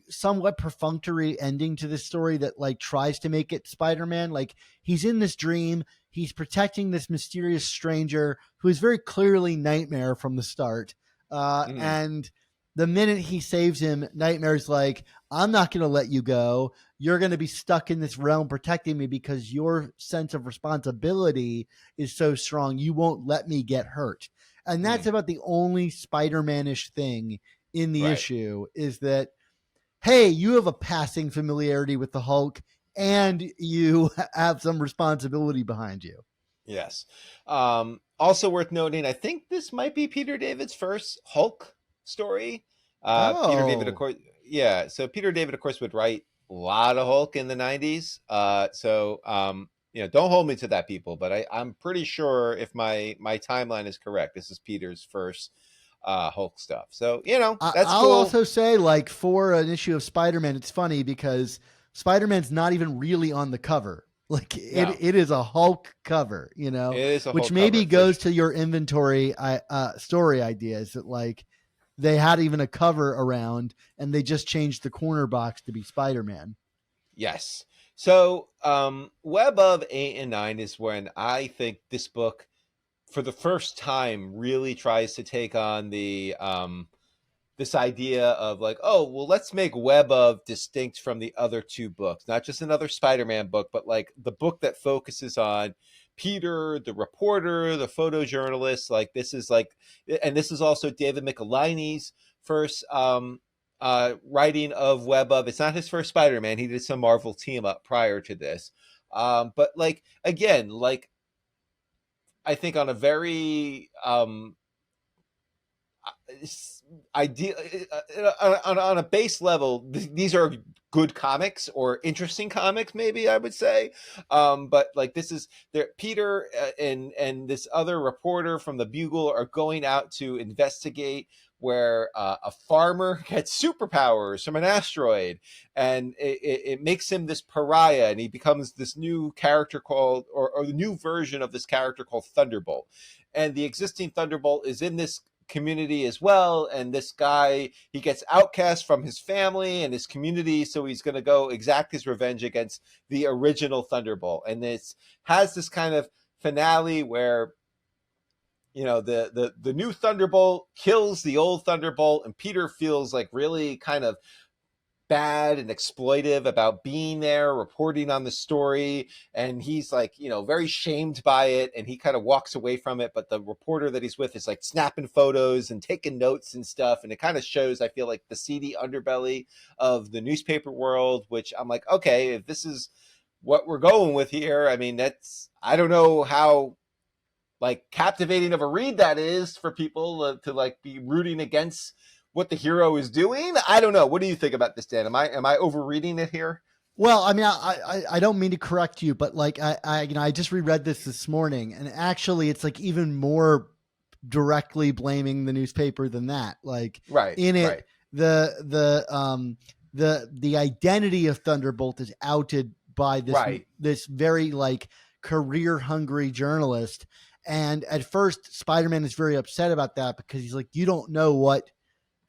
somewhat perfunctory ending to this story that like tries to make it Spider-Man. Like, he's in this dream, he's protecting this mysterious stranger who is very clearly Nightmare from the start. And the minute he saves him, Nightmare's like, I'm not going to let you go. You're going to be stuck in this realm protecting me because your sense of responsibility is so strong. You won't let me get hurt. And that's about the only Spider-Man-ish thing in the issue, is that, hey, you have a passing familiarity with the Hulk and you have some responsibility behind you. Yes. Also worth noting, I think this might be Peter David's first Hulk story. Peter David, of course. Yeah. So Peter David, of course, would write a lot of Hulk in the 90s. Don't hold me to that, people, but I'm pretty sure, if my timeline is correct, this is Peter's first Hulk stuff. So, that's I'll cool. also say, like, for an issue of Spider-Man, it's funny because Spider-Man's not even really on the cover. Like, it is a Hulk cover, It is a which Hulk maybe cover, goes to your inventory story ideas, that like they had even a cover around and they just changed the corner box to be Spider-Man. Yes. So Web of 8 and 9 is when I think this book, for the first time, really tries to take on the this idea of like, oh, well, let's make Web of distinct from the other two books, not just another Spider-Man book, but like the book that focuses on Peter, the reporter, the photojournalist. Like, this is like, and this is also David Michelinie's first writing of Web of. It's not his first Spider-Man. He did some Marvel team up prior to this. But like, again, like, I think on a very idea, on a base level, these are good comics, or interesting comics, maybe I would say. But like, this is there, Peter and this other reporter from the Bugle are going out to investigate where a farmer gets superpowers from an asteroid, and it makes him this pariah, and he becomes this new character called, or the new version of this character called Thunderbolt. And the existing Thunderbolt is in this community as well, and this guy, he gets outcast from his family and his community, so he's going to go exact his revenge against the original Thunderbolt. And this has this kind of finale where, the new Thunderbolt kills the old Thunderbolt, and Peter feels like really kind of bad and exploitive about being there, reporting on the story, and he's like, very shamed by it, and he kind of walks away from it, but the reporter that he's with is like snapping photos and taking notes and stuff, and it kind of shows, I feel like, the seedy underbelly of the newspaper world, which I'm like, okay, if this is what we're going with here, I mean, I don't know how like captivating of a read that is for people to like be rooting against what the hero is doing. I don't know. What do you think about this, Dan? Am I overreading it here? Well, I mean, I don't mean to correct you, but like I just reread this morning, and actually, it's like even more directly blaming the newspaper than that. Like Right, in it, right, the identity of Thunderbolt is outed by right, this very like career hungry journalist. And at first, Spider-Man is very upset about that because he's like, you don't know what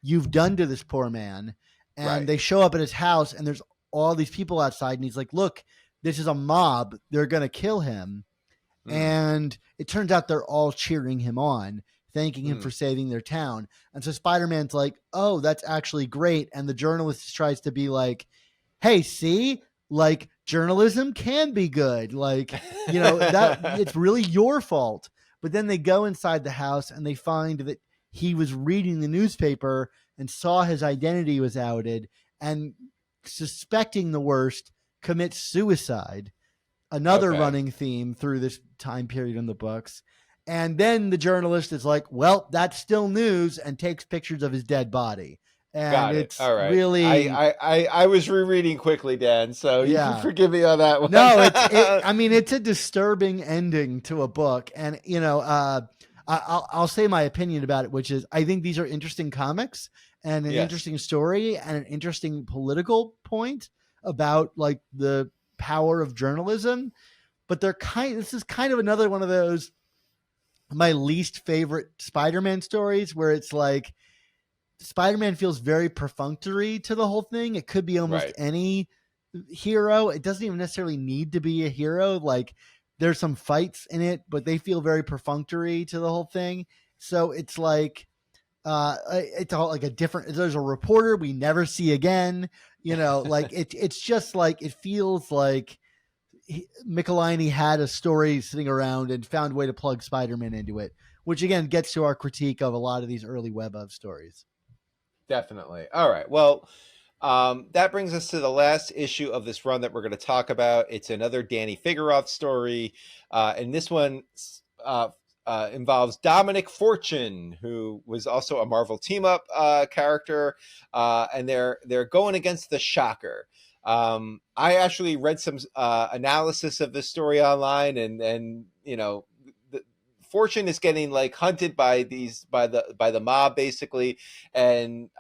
you've done to this poor man. And right. they show up at his house, and there's all these people outside, and he's like, look, this is a mob. They're going to kill him. Mm, And it turns out they're all cheering him on, thanking him for mm. saving their town. And so Spider-Man's like, oh, that's actually great. And the journalist tries to be like, hey, see, like journalism can be good. Like, that it's really your fault. But then they go inside the house and they find that he was reading the newspaper and saw his identity was outed, and suspecting the worst, commits suicide. Another Okay. running theme through this time period in the books. And then the journalist is like, well, that's still news, and takes pictures of his dead body. And Got it. it's All right. really, I was rereading quickly, Dan, so you can yeah. forgive me on that one. No, I mean, it's a disturbing ending to a book. And, I'll say my opinion about it, which is I think these are interesting comics and an Yes. interesting story and an interesting political point about like the power of journalism. But this is kind of another one of those, my least favorite Spider-Man stories, where it's like Spider-Man feels very perfunctory to the whole thing. It could be almost Right. any hero. It doesn't even necessarily need to be a hero. Like there's some fights in it, but they feel very perfunctory to the whole thing. So it's like it's all like there's a reporter we never see again. Like it's just like it feels like Michelini had a story sitting around and found a way to plug Spider-Man into it, which again gets to our critique of a lot of these early Web of stories. Definitely. All right. Well, that brings us to the last issue of this run that we're going to talk about. It's another Danny Figueroa story, and this one involves Dominic Fortune, who was also a Marvel Team Up character, and they're going against the Shocker. I actually read some analysis of this story online, and Fortune is getting like hunted by the mob basically, and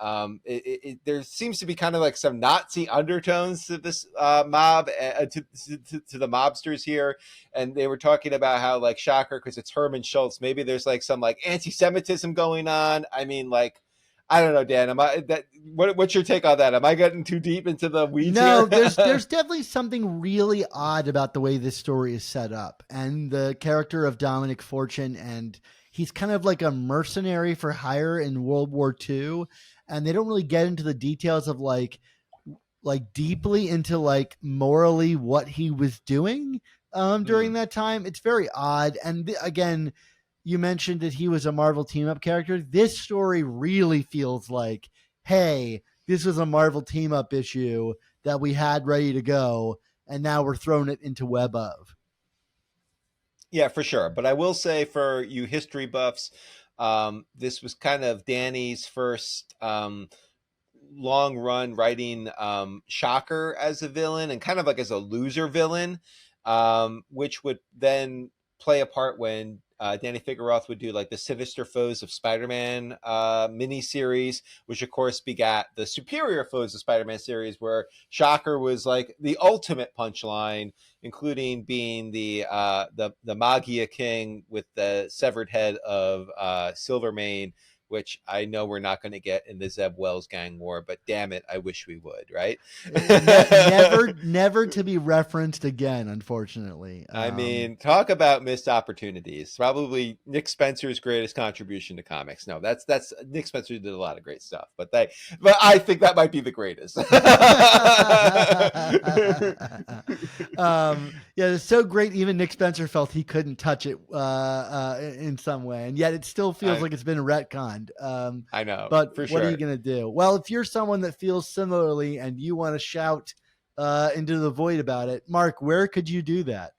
there seems to be kind of like some Nazi undertones to this mob, to the mobsters here, and they were talking about how like Shocker, because it's Herman Schultz, maybe there's like some like anti-Semitism going on. I mean, like, I don't know, Dan. What's your take on that? Am I getting too deep into the weeds No, here? there's definitely something really odd about the way this story is set up, and the character of Dominic Fortune, and he's kind of like a mercenary for hire in World War II, and they don't really get into the details of like deeply into like morally what he was doing during Mm, that time. It's very odd, and again, you mentioned that he was a Marvel Team Up character. This story really feels like, hey, this was a Marvel Team Up issue that we had ready to go, and now we're throwing it into Web of. yeah, for sure. But I will say, for you history buffs, this was kind of Danny's first long run writing Shocker as a villain, and kind of like as a loser villain, which would then play a part when Danny Figueroa would do like the Sinister Foes of Spider-Man mini-series, which of course begat the Superior Foes of Spider-Man series, where Shocker was like the ultimate punchline, including being the Magia King with the severed head of Silvermane which I know we're not going to get in the Zeb Wells gang war, but damn it, I wish we would, right? Never to be referenced again, unfortunately. I mean, talk about missed opportunities. Probably Nick Spencer's greatest contribution to comics. No, that's Nick Spencer did a lot of great stuff, but I think that might be the greatest. Yeah, it's so great. Even Nick Spencer felt he couldn't touch it in some way, and yet it still feels like it's been retconned. I know, but for what are you going to do? Well, if you're someone that feels similarly and you want to shout into the void about it, Mark, where could you do that?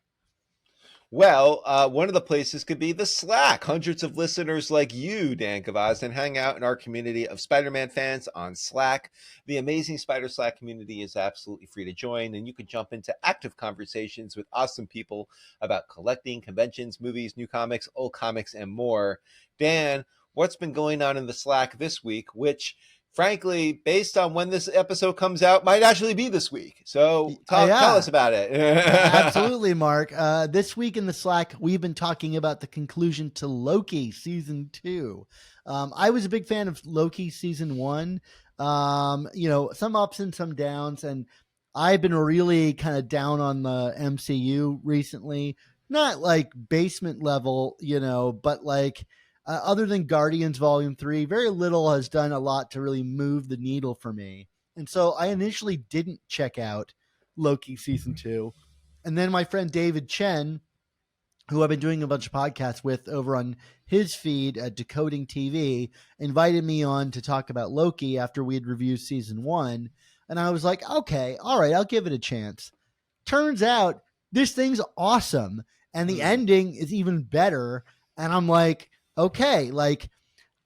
Well, one of the places could be the Slack. Hundreds of listeners like you, Dan Gavazin, hang out in our community of Spider-Man fans on Slack. The amazing Spider Slack community is absolutely free to join, and you can jump into active conversations with awesome people about collecting, conventions, movies, new comics, old comics, and more. Dan, what's been going on in the Slack this week, which frankly, based on when this episode comes out, might actually be this week. So tell us about it. Absolutely, Mark. This week in the Slack, we've been talking about the conclusion to Loki season 2. I was a big fan of Loki season 1. Some ups and some downs, and I've been really kind of down on the MCU recently. Not like basement level, but like other than Guardians Volume 3, very little has done a lot to really move the needle for me. And so I initially didn't check out Loki Season 2. And then my friend David Chen, who I've been doing a bunch of podcasts with over on his feed at Decoding TV, invited me on to talk about Loki after we had reviewed Season 1. And I was like, okay, all right, I'll give it a chance. Turns out this thing's awesome. And the ending is even better. And I'm like, okay, like,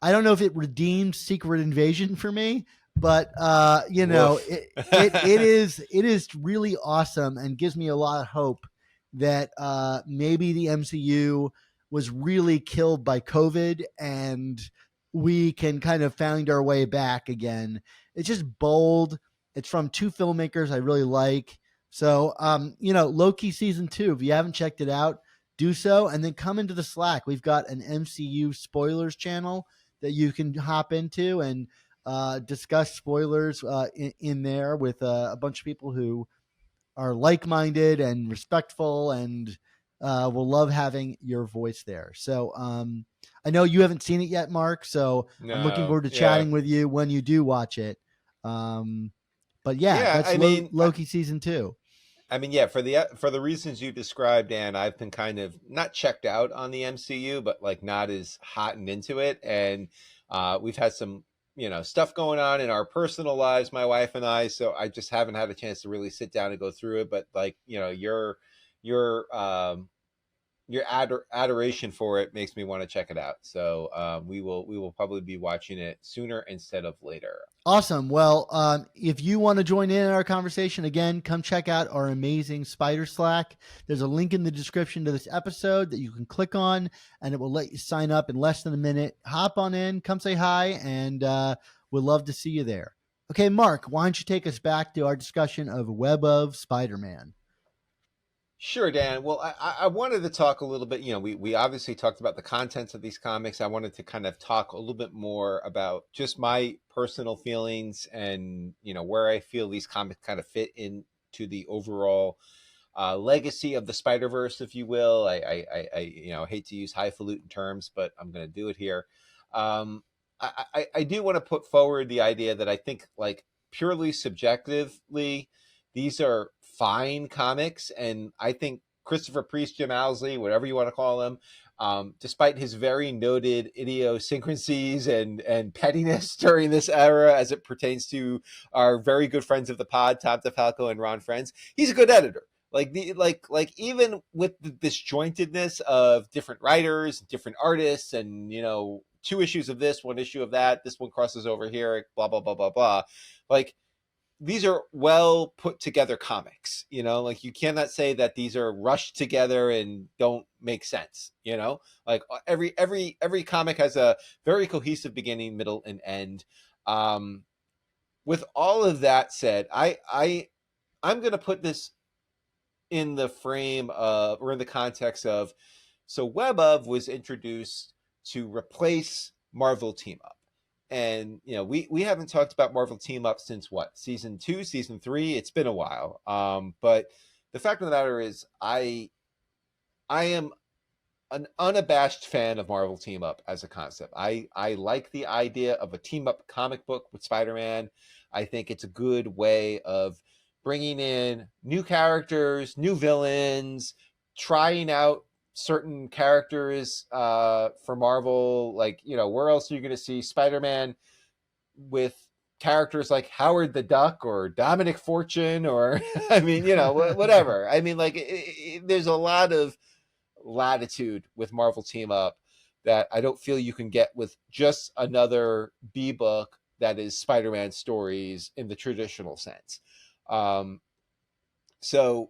I don't know if it redeems Secret Invasion for me, but it is really awesome and gives me a lot of hope that maybe the MCU was really killed by COVID and we can kind of find our way back again. It's just bold. It's from 2 filmmakers I really like. So, Loki season 2, if you haven't checked it out, do so, and then come into the Slack. We've got an MCU spoilers channel that you can hop into and discuss spoilers in there with a bunch of people who are like-minded and respectful and will love having your voice there. So I know you haven't seen it yet, Mark, so I'm looking forward to chatting with you when you do watch it. But that's Loki season 2. I mean, yeah, for the reasons you described, Dan, I've been kind of not checked out on the MCU, but like not as hot and into it. And we've had some, stuff going on in our personal lives, my wife and I. So I just haven't had a chance to really sit down and go through it. But like, your adoration for it makes me want to check it out. So we will probably be watching it sooner instead of later. Awesome. Well, if you want to join in our conversation, again, come check out our amazing Spider Slack. There's a link in the description to this episode that you can click on, and it will let you sign up in less than a minute. Hop on in, come say hi, and we'd love to see you there. Okay, Mark, why don't you take us back to our discussion of Web of Spider-Man? Sure, Dan. Well, I wanted to talk a little bit, we obviously talked about the contents of these comics. I wanted to kind of talk a little bit more about just my personal feelings and, where I feel these comics kind of fit into the overall legacy of the Spider-Verse, if you will. I hate to use highfalutin terms, but I'm going to do it here. I do want to put forward the idea that I think, like, purely subjectively, these are fine comics, and I think Christopher Priest, Jim Owsley, whatever you want to call him, despite his very noted idiosyncrasies and pettiness during this era as it pertains to our very good friends of the pod, Tom DeFalco and Ron Frenz, he's a good editor. Like even with the disjointedness of different writers, different artists, and 2 issues of this, 1 issue of that, this one crosses over here, blah blah blah blah blah. Like, these are well put together comics, like you cannot say that these are rushed together and don't make sense, like every comic has a very cohesive beginning, middle, and end. With all of that said, I'm going to put this in the frame of, or in the context of, so Web of was introduced to replace Marvel Team Up. and we haven't talked about Marvel Team Up since what, season 2, season 3? It's been a while. But the fact of the matter is, I am an unabashed fan of Marvel Team Up as a concept. I like the idea of a team up comic book with Spider-Man. I think it's a good way of bringing in new characters, new villains, trying out certain characters for Marvel. Like, where else are you going to see Spider-Man with characters like Howard the Duck or Dominic Fortune, or I mean, whatever. I mean, like, there's a lot of latitude with Marvel Team Up that I don't feel you can get with just another B book that is Spider-Man stories in the traditional sense. Um, so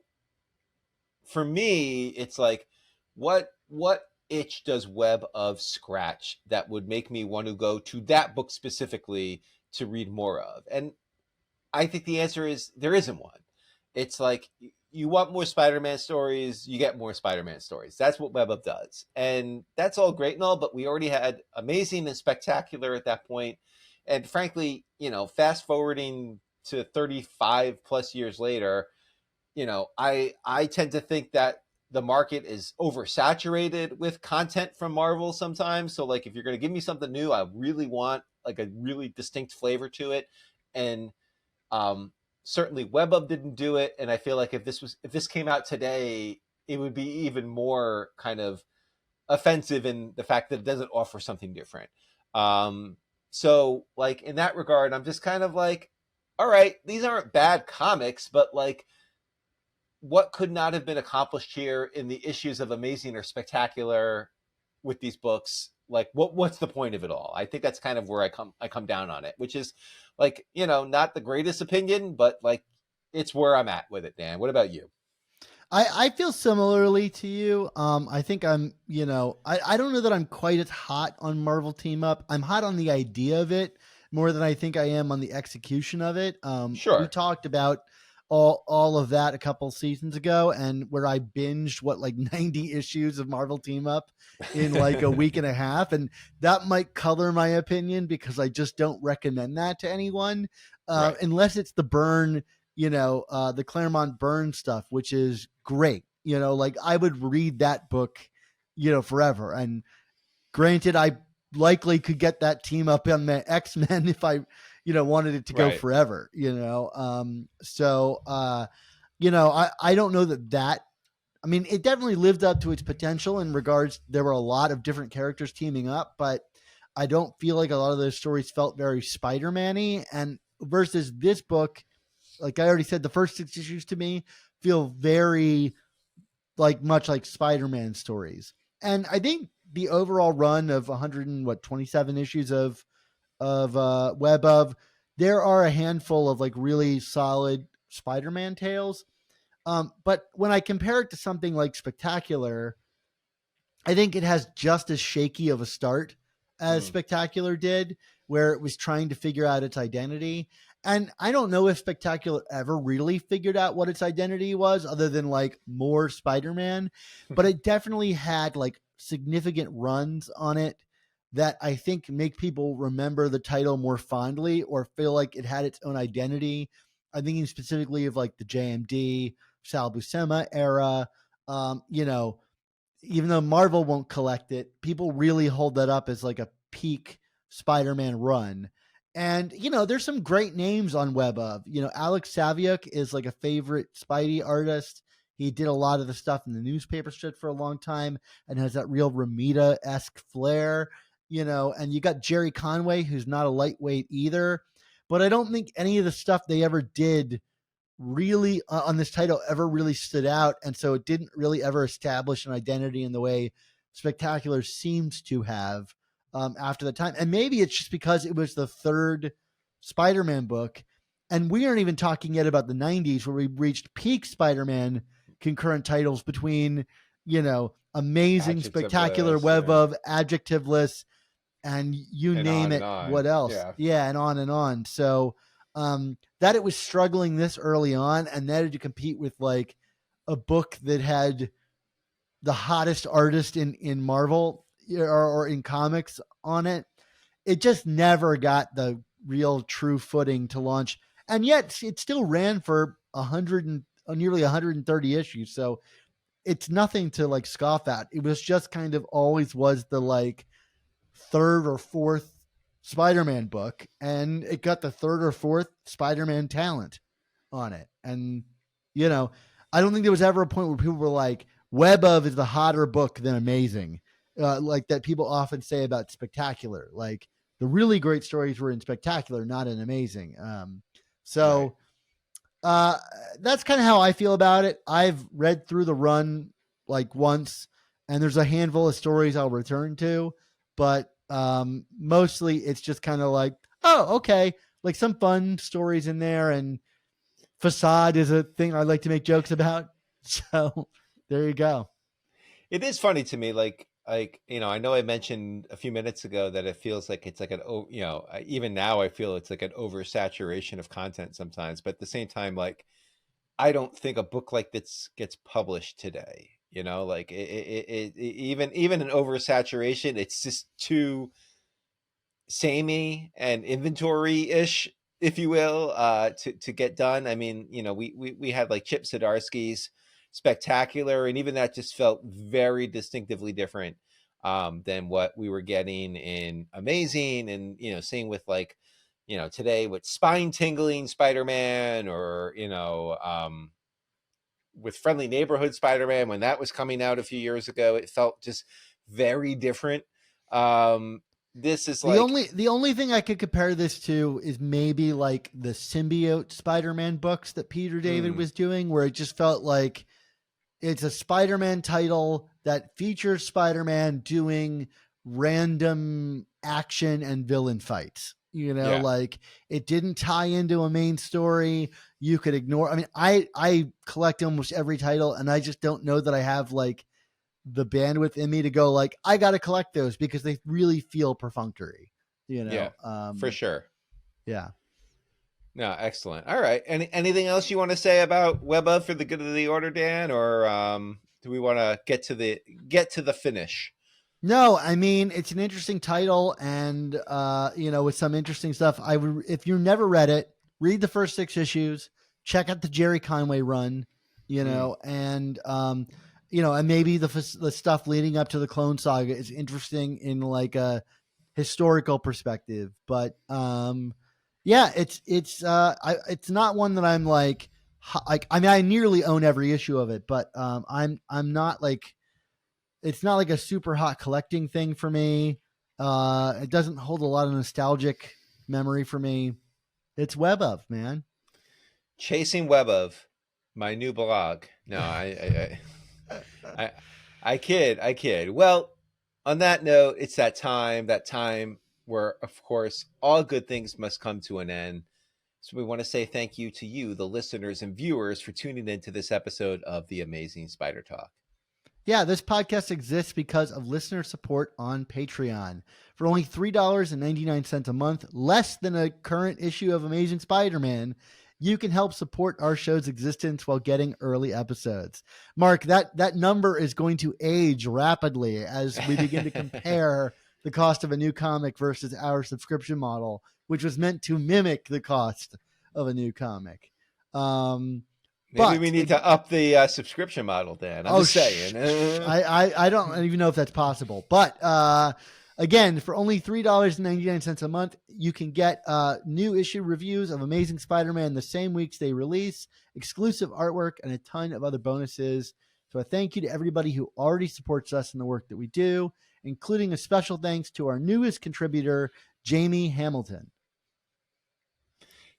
for me, it's like, what itch does Web of scratch that would make me want to go to that book specifically to read more of? And I think the answer is there isn't one. It's like, you want more Spider-Man stories, you get more Spider-Man stories. That's what WebUp does. And that's all great and all, but we already had Amazing and Spectacular at that point. And frankly, fast forwarding to 35 plus years later, I tend to think that the market is oversaturated with content from Marvel sometimes. So like, if you're going to give me something new, I really want like a really distinct flavor to it. And certainly WebUp didn't do it, and I feel like if this came out today, it would be even more kind of offensive in the fact that it doesn't offer something different. So like, in that regard, I'm just kind of like, all right, these aren't bad comics, but like, what could not have been accomplished here in the issues of Amazing or Spectacular with these books? Like, what's the point of it all? I think that's kind of where I come down on it, which is like, not the greatest opinion, but like, it's where I'm at with it, Dan. What about you? I feel similarly to you. I think I don't know that I'm quite as hot on Marvel Team Up. I'm hot on the idea of it more than I think I am on the execution of it. We Sure. talked about all of that a couple seasons ago, and where I binged like 90 issues of Marvel Team Up in like a week and a half, and that might color my opinion because I just don't recommend that to anyone, Right. unless it's the Byrne, the Claremont Byrne stuff, which is great. Like I would read that book, forever. And granted, I likely could get that team up on the X-Men if I, wanted it to go Right. forever, I don't know that, I mean, it definitely lived up to its potential in regards, there were a lot of different characters teaming up, but I don't feel like a lot of those stories felt very Spider-Man-y. And versus this book, like I already said, the first 6 issues to me feel very much like Spider-Man stories. And I think the overall run of 127 issues of Web of, there are a handful of like really solid Spider-Man tales. But when I compare it to something like Spectacular, I think it has just as shaky of a start as Mm. Spectacular did, where it was trying to figure out its identity. And I don't know if Spectacular ever really figured out what its identity was, other than like more Spider-Man, but it definitely had like significant runs on it that I think make people remember the title more fondly or feel like it had its own identity. I'm thinking specifically of like the JMD, Sal Buscema era. You know, even though Marvel won't collect it, people really hold that up as like a peak Spider-Man run. And, there's some great names on Web of. Alex Saviuk is like a favorite Spidey artist. He did a lot of the stuff in the newspaper strip for a long time and has that real Romita-esque flair, and you got Jerry Conway, who's not a lightweight either. But I don't think any of the stuff they ever did really on this title ever really stood out, and so it didn't really ever establish an identity in the way Spectacular seems to have after the time. And maybe it's just because it was the third Spider-Man book, and we aren't even talking yet about the 90s where we reached peak Spider-Man concurrent titles between Amazing, Spectacular, Adjectiveless, Web yeah. of, Adjectiveless, and you And name on and it, what on. else? Yeah. Yeah, and on and on. So that it was struggling this early on, and that to compete with like a book that had the hottest artist in Marvel or in comics on it, it just never got the real true footing to launch. And yet it still ran for 100 and nearly 130 issues. So it's nothing to like scoff at. It was just kind of always was the like third or fourth Spider-Man book, and it got the third or fourth Spider-Man talent on it. And you know, I don't think there was ever a point where people were like, Web of is the hotter book than Amazing, like that people often say about Spectacular. Like the really great stories were in Spectacular, not in Amazing. Right. So that's kind of how I feel about it. I've read through the run like once, and there's a handful of stories I'll return to, but mostly it's just kind of like, oh, okay, like some fun stories in there, and facade is a thing I like to make jokes about. So there you go. It is funny to me, like I know I mentioned a few minutes ago that it feels like it's like even now I feel it's like an oversaturation of content sometimes, but at the same time, like I don't think a book like this gets published today. Like even an oversaturation, it's just too samey and inventory ish, if you will, to get done. I mean, we had like Chip Zdarsky's Spectacular, and even that just felt very distinctively different than what we were getting in Amazing, and same with like today with spine tingling Spider-Man, or with Friendly Neighborhood Spider-Man when that was coming out a few years ago. It felt just very different. This is The like, only thing I could compare this to is maybe like the symbiote Spider-Man books that Peter David mm, was doing, where it just felt like it's a Spider-Man title that features Spider-Man doing random action and villain fights. yeah. Like it didn't tie into a main story. You could ignore. I mean, I collect almost every title, and I just don't know that I have like the bandwidth in me to go like I got to collect those because they really feel perfunctory. Yeah, for sure. Yeah. No, excellent. All right. Anything else you want to say about Web of for the good of the order, Dan, or do we want to get to the finish? No, I mean it's an interesting title, and with some interesting stuff. I would, if you never read it, read the first 6 issues, check out the Jerry Conway run, Mm, and maybe the stuff leading up to the Clone Saga is interesting in like a historical perspective. But yeah, it's not one that I'm like I mean I nearly own every issue of it, but I'm not like it's not like a super hot collecting thing for me. It doesn't hold a lot of nostalgic memory for me. It's Web of, man. Chasing Web of, my new blog. No, I, I kid, I kid. Well, on that note, it's that time where, of course, all good things must come to an end. So we want to say thank you to you, the listeners and viewers, for tuning in to this episode of the Amazing Spider Talk. Yeah, this podcast exists because of listener support on Patreon. For only $3.99 a month, less than a current issue of Amazing Spider-Man, you can help support our show's existence while getting early episodes. Mark, that number is going to age rapidly as we begin to compare the cost of a new comic versus our subscription model, which was meant to mimic the cost of a new comic. Maybe we But need it, to up the subscription model, Dan. I'm Oh, just saying. I don't even know if that's possible. But again, for only $3.99 a month, you can get new issue reviews of Amazing Spider-Man the same weeks they release, exclusive artwork, and a ton of other bonuses. So a thank you to everybody who already supports us in the work that we do, including a special thanks to our newest contributor, Jamie Hamilton.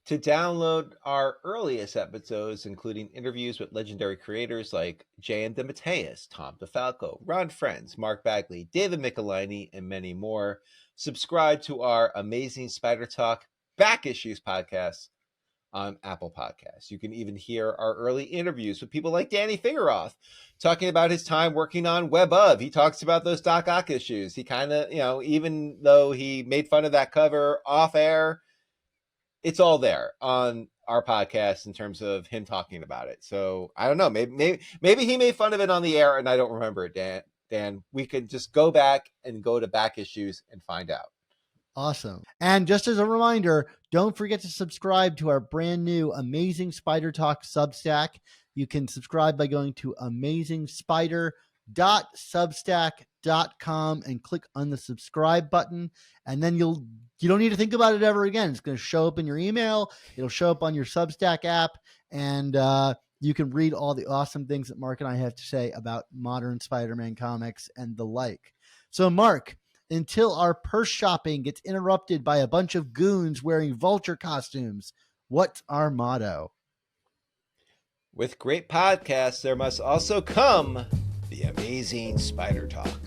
To download our earliest episodes, including interviews with legendary creators like J.M. DeMatteis, Tom DeFalco, Ron Frenz, Mark Bagley, David Michelini, and many more, subscribe to our Amazing Spider Talk Back Issues podcast on Apple Podcasts. You can even hear our early interviews with people like Danny Fingeroth talking about his time working on Web of. He talks about those Doc Ock issues. He kind of, even though he made fun of that cover off air, it's all there on our podcast in terms of him talking about it. So I don't know. Maybe he made fun of it on the air and I don't remember it, Dan. Dan, we could just go back and go to back issues and find out. Awesome. And just as a reminder, don't forget to subscribe to our brand new Amazing Spider Talk Substack. You can subscribe by going to amazingspider.substack.com and click on the subscribe button. And then you don't need to think about it ever again. It's going to show up in your email. It'll show up on your Substack app. And you can read all the awesome things that Mark and I have to say about modern Spider-Man comics and the like. So, Mark, until our purse shopping gets interrupted by a bunch of goons wearing vulture costumes, what's our motto? With great podcasts, there must also come the amazing Spider Talk.